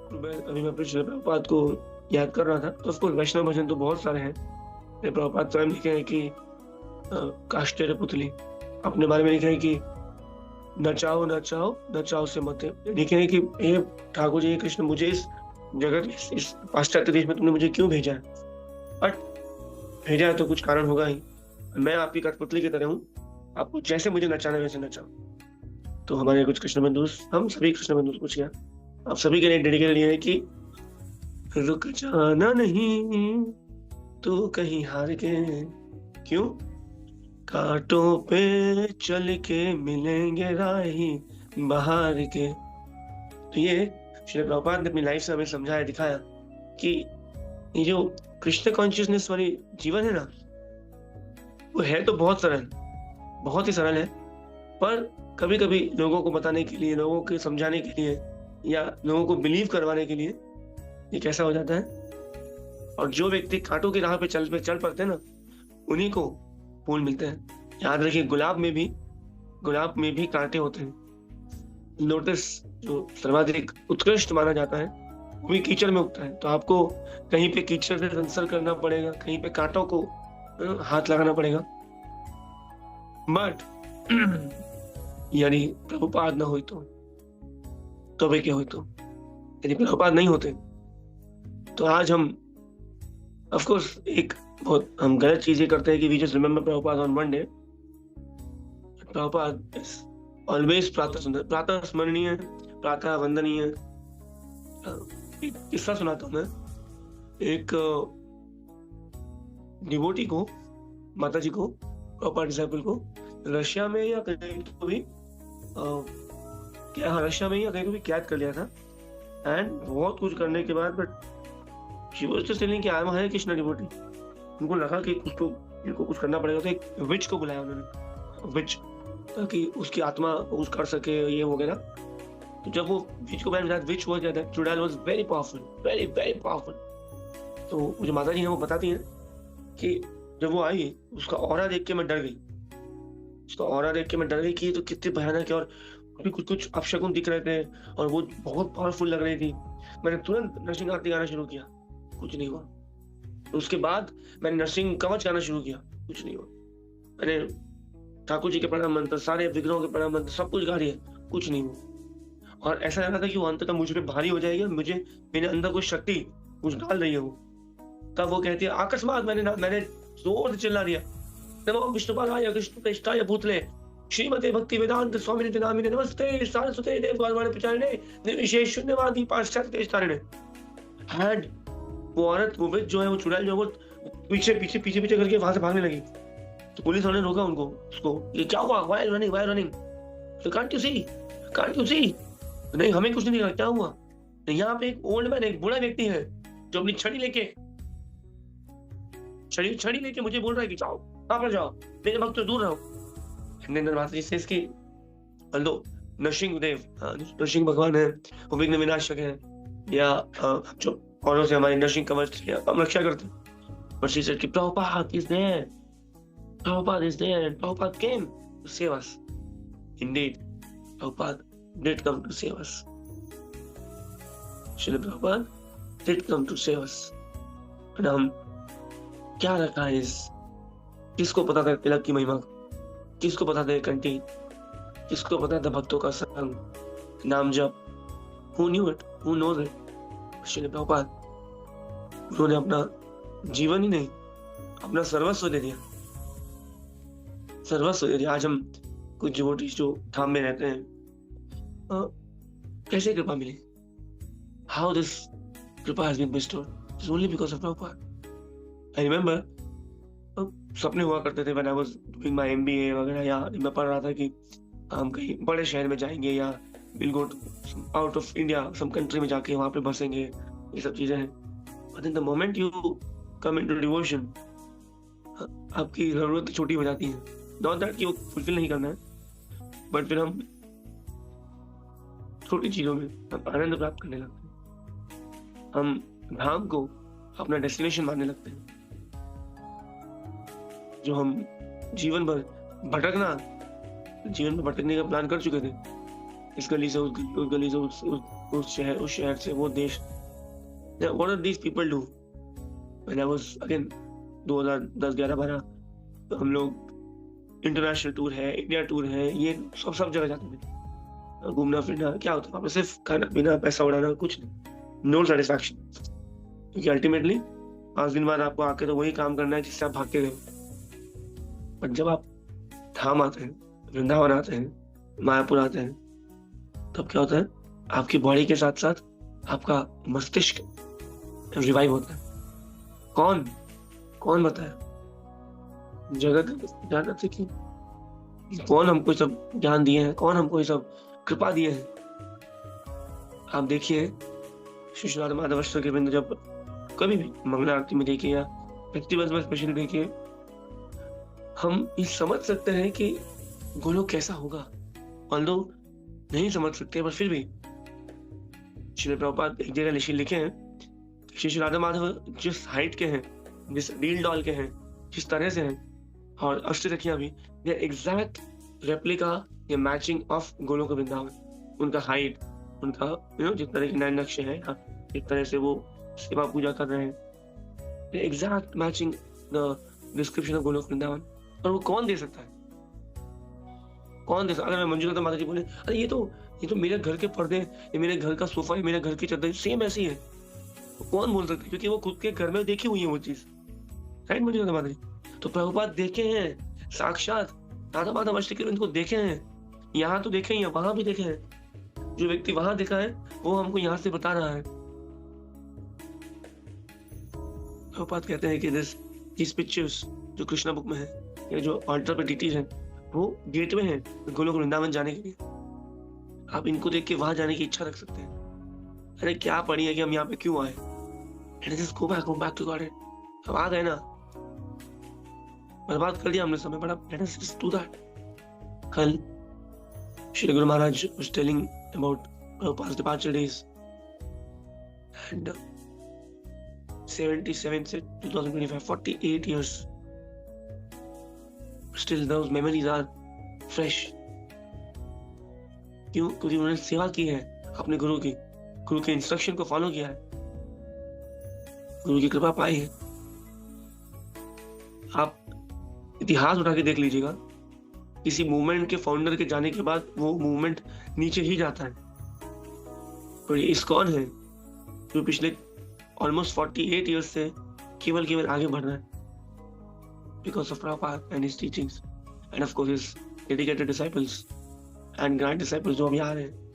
अभी मैं श्रील प्रभुपाद को याद कर रहा था, तो ऑफ कोर्स वैष्णव भजन तो बहुत सारे हैं। श्रील प्रभुपाद स्वयं लिखे हैं कि काष्ठ तेरे पुतली, अपने बारे में लिखे हैं कि नचाओ नचाओ नचाओ से मत, लिखे हैं कि हे ठाकुर जी, हे कृष्ण, मुझे इस जगत, इस पाश्चात्य देश में तुमने मुझे क्यों भेजा है? बट भेजा है तो कुछ कारण होगा ही। मैं आपकी कठपुतली की तरह हूँ, आपको जैसे मुझे नचाना है वैसे नचाओ। तो हमारे कुछ कृष्ण बंधु, हम सभी कृष्ण बंधु कुछ किया, आप सभी के लिए डेडिकेटेड ये है कि रुक जाना नहीं तो कहीं हार के, क्यों? कांटों पे चल के मिलेंगे राही बाहर के। तो ये श्री प्रभुपाद ने अपनी लाइफ से हमें समझाया, दिखाया कि ये जो कृष्ण कॉन्शियसनेस वाली जीवन है ना, वो है तो बहुत सरल, बहुत ही सरल है, पर कभी कभी लोगों को बताने के लिए, लोगों को समझाने के लिए, या लोगों को बिलीव करवाने के लिए ये कैसा हो जाता है। और जो व्यक्ति कांटों की राह पे चल पड़ते हैं ना, उन्हीं को फूल मिलते हैं। याद रखिए, गुलाब में भी कांटे होते हैं। लोटस जो सर्वाधिक उत्कृष्ट माना जाता है, वो भी कीचड़ में उगता है। तो आपको कहीं पे कीचड़ से संसर्ग करना पड़ेगा, कहीं पे कांटों को हाथ लगाना पड़ेगा। बट यदि प्रभुपाद ना हो तो वे क्या हो, तो यदि प्रभुपाद नहीं होते तो आज हम, ऑफ कोर्स, एक बहुत हम गलत चीजें करते हैं कि we just remember Prabhupada on one day. Prabhupada is always प्रातः स्मरणीय, प्रातः वंदनीय। एक किस्सा सुनाता हूँ मैं। एक डिवोटी को, माता जी को, प्रभुपाद डिसाइपल को रशिया में या कहीं तो भी क्या, हाँ, रशिया में या कहीं तो भी कैद कर लिया था। एंड बहुत कुछ करने के बाद, but she was just telling कि I am Hare Krishna devotee. उनको लगा कि कुछ तो इनको कुछ करना पड़ेगा, तो एक विच को बुलाया उन्होंने, विच, ताकि उसकी आत्मा कुछ कर सके, ये वगैरह। तो जब वो विच को बुलाया, विच हुआ क्या था, चुड़ैल was very powerful, very very powerful. तो मुझे माता जी हैं वो बताती हैं कि जब वो आई, उसका ऑरा देख के मैं डर गई। उसका ऑरा देख के मैं डर गई कि ये तो कितनी भयानक है, और भी कुछ कुछ अपशकुन दिख रहे थे, और वो बहुत पावरफुल लग रही थी। मैंने तुरंत नरसिंह आरती गाना शुरू किया, कुछ नहीं हुआ। तो उसके बाद मैंने नरसिंह कवच गाना शुरू किया, कुछ नहीं हुआ। मैंने ठाकुर जी के प्रणाम मंत्र, सारे विग्रहों के प्रणाम मंत्र, सब कुछ गा रही है, कुछ नहीं हुआ। और ऐसा लग रहा था कि वो अंततः मुझ पे भारी हो जाएगी, मुझे, मेरे अंदर कुछ शक्ति कुछ डाल रही है वो। तब वो कहती है, अकस्मात मैंने जोर से चिल्ला दिया, नमो विष्णुपादाय कृष्ण प्रेष्ठाय भूतले श्रीमते भक्ति वेदांत स्वामिने नामिने नमस्ते सारस्वते देव गौरवाणी प्रचारिणे निर्विशेष शून्यवादी पाश्चात्य देश तारिणे। एंड वो औरत, वो विच जो है, वो चुड़ैल जो है, वो पीछे करके वहां से भागने लगी। तो पुलिस वाले ने रोका उसको, ये क्या हुआ, व्हाई रनिंग, तो कांट यू सी, नहीं हमें कुछ नहीं दिखा, क्या हुआ? तो यहाँ पे एक ओल्ड मैन, एक बूढ़ा व्यक्ति है, जो अपनी छड़ी लेके मुझे बोल रहा है कि जाओ, वहां पर जाओ, मेरे भक्त से दूर रहो। माता जी से इसकी, लो, नरसिंह भगवान है, वो विघ्न विनाशक है, या जो औरों से हमारी नरसिंह कवच या हम रक्षा करते हैं। But she said कि Prabhupada is there, and Prabhupada came to save us. Indeed, Prabhupada did come to save us. Srila Prabhupada did come to save us. And हम क्या रखा है इस, किसको पता था तिलक की महिमा, किसको पता था कंठी, किसको पता था भक्तों का संग, नाम जप, who knew it, who knows it? Srila Prabhupada, उन्होंने अपना जीवन ही नहीं, अपना सर्वस्व दे दिया, सर्वस्व दे दिया। आज हम कुछ डिवोटीज जो धाम में रहते हैं, कैसे कृपा मिली? How this कृपा has been bestowed? It's only because of Prabhupada. I remember, सपने हुआ करते थे when I was doing my MBA वगैरह, या मैं पढ़ रहा था कि हम कहीं बड़े शहर में जाएंगे, या we'll go to out of India, some country में जाके वहां पे बसेंगे, ये सब चीजें हैं। But in the moment you come into devotion, आपकी जरूरत छोटी हो जाती है। Not that कि वो फुलफिल नहीं करना है, बट फिर हम छोटी चीजों में हम आनंद प्राप्त करने लगते हैं। हम धाम को अपना डेस्टिनेशन मानने लगते हैं। जो हम जीवन भर भटकने का प्लान कर चुके थे, इस गली से उस गली से उस शहर से वो देश। What are these people do? When I was again 2010-11-12, तो हम लोग इंटरनेशनल टूर है, इंडिया टूर है, ये सब जगह जाते थे। घूमना फिरना क्या होता है वहाँ पे? सिर्फ खाना पीना, पैसा उड़ाना, कुछ नहीं, नो सेटिस्फैक्शन। क्योंकि अल्टीमेटली 5 दिन बाद आपको आके तो वही काम करना है जिससे आप भाग के गए। बट जब आप धाम आते हैं, वृंदावन आते हैं, मायापुर आते हैं, तब क्या होता है? आपकी बॉडी के साथ साथ आपका मस्तिष्क रिवाइव होता है। कौन कौन बताया? जगत जानत है कि कौन हमको ये सब ज्ञान दिए हैं, कौन हमको ये सब कृपा दिए हैं। आप देखिए श्री श्री राधा माधव अष्टक के बिंदु जब कभी भी मंगला आरती में देखिए या फेस्टिवल्स में स्पेशली देखिए, हम ये समझ सकते हैं कि गोलोक कैसा होगा। ऑल्दो नहीं समझ सकते, पर फिर भी श्रील प्रभुपाद एक जगह लिखे हैं, श्री श्री राधा माधव जिस हाइट के हैं, जिस डील डॉल के हैं, जिस तरह से हैं, और अष्टसखियां भी, ये एग्जैक्ट रेप्लिका या मैचिंग ऑफ गोलोक वृंदावन। उनका हाइट, उनका जिस तरह के नैन नक्शे हैं, जिस तरह से वो सेवा पूजा कर रहे हैं, exact matching the description of Golok Vrindavan. और वो कौन दे सकता है? कौन दे सकता? अगर मैं मंजुनाथ माता जी बोले, अरे ये तो मेरे घर के पर्दे, ये मेरे घर का सोफा, ये मेरे घर की चादर सेम ऐसी है, तो कौन बोल सकता है? क्योंकि वो खुद के घर में देखी हुई है वो चीज, राइट मंजुनाथ माता जी? तो प्रभुपाद देखे हैं साक्षात, राधा माधव अष्टक इनको देखे हैं, यहाँ तो देखे ही हैं, वहां भी देखे हैं। जो व्यक्ति वहां देखा है वो हमको यहाँ से बता रहा है। प्रभुपाद कहते हैं कि दिस पिक्चर्स जो कृष्णा बुक में है, या जो ऑल्टर पे डीटीज हैं, वो गेटवे हैं गोलोक वृंदावन जाने के लिए। आप इनको देख के वहां जाने की इच्छा रख सकते हैं। अरे क्या पड़ी है कि हम यहाँ पे क्यों आए? Go back to God. अब आ गए ना, बर्बाद कर दिया हमने समय, बड़ा let us just do that. कल Shri Guru Maharaj was telling about Prabhupada's departure days, and 77 से 2025, 48 years, still those memories are fresh. क्यों? क्योंकि उन्होंने सेवा की है अपने गुरु की, गुरु के इंस्ट्रक्शन को फॉलो किया है, गुरु की कृपा पाई है। आप इतिहास उठा के देख लीजिएगा, किसी मूवमेंट के फाउंडर के जाने के बाद वो मूवमेंट नीचे ही जाता है। और ये इस्कॉन है जो पिछले ऑलमोस्ट 48 इयर्स से केवल आगे बढ़ रहा है, because of Prabhupada and his teachings, end of course his dedicated disciples and grand disciples जो अभी आ रहे हैं।